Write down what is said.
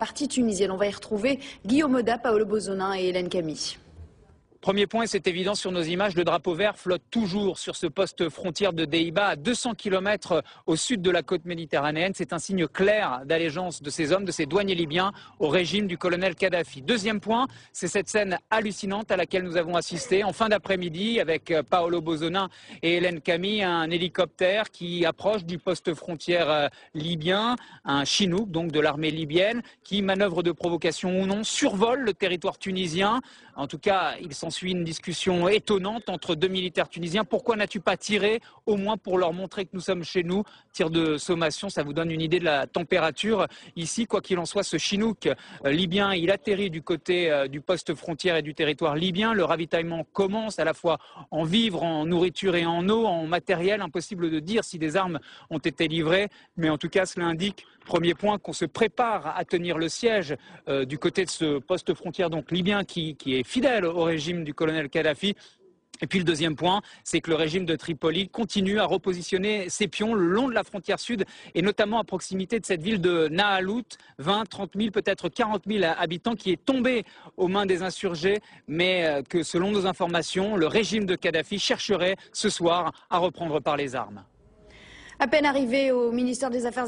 partie tunisienne. On va y retrouver Guillaume Oda, Paolo Bozonin et Hélène Camille. Premier point, c'est évident sur nos images, le drapeau vert flotte toujours sur ce poste frontière de Deiba, à 200 km au sud de la côte méditerranéenne. C'est un signe clair d'allégeance de ces hommes, de ces douaniers libyens, au régime du colonel Kadhafi. Deuxième point, c'est cette scène hallucinante à laquelle nous avons assisté en fin d'après-midi avec Paolo Bozonin et Hélène Camille, un hélicoptère qui approche du poste frontière libyen, un Chinook donc de l'armée libyenne, qui, manœuvre de provocation ou non, survole le territoire tunisien. En tout cas, il s'ensuit une discussion étonnante entre deux militaires tunisiens. Pourquoi n'as-tu pas tiré, au moins pour leur montrer que nous sommes chez nous? Tir de sommation, ça vous donne une idée de la température ici. Quoi qu'il en soit, ce Chinook libyen, il atterrit du côté du poste frontière et du territoire libyen. Le ravitaillement commence à la fois en vivres, en nourriture et en eau, en matériel. Impossible de dire si des armes ont été livrées, mais en tout cas, cela indique, premier point, qu'on se prépare à tenir le siège du côté de ce poste frontière donc libyen qui est fidèle au régime du colonel Kadhafi. Et puis le deuxième point, c'est que le régime de Tripoli continue à repositionner ses pions le long de la frontière sud et notamment à proximité de cette ville de Naalout, 20, 30 000, peut-être 40 000 habitants qui est tombé aux mains des insurgés, mais que selon nos informations, le régime de Kadhafi chercherait ce soir à reprendre par les armes. À peine arrivé au ministère des Affaires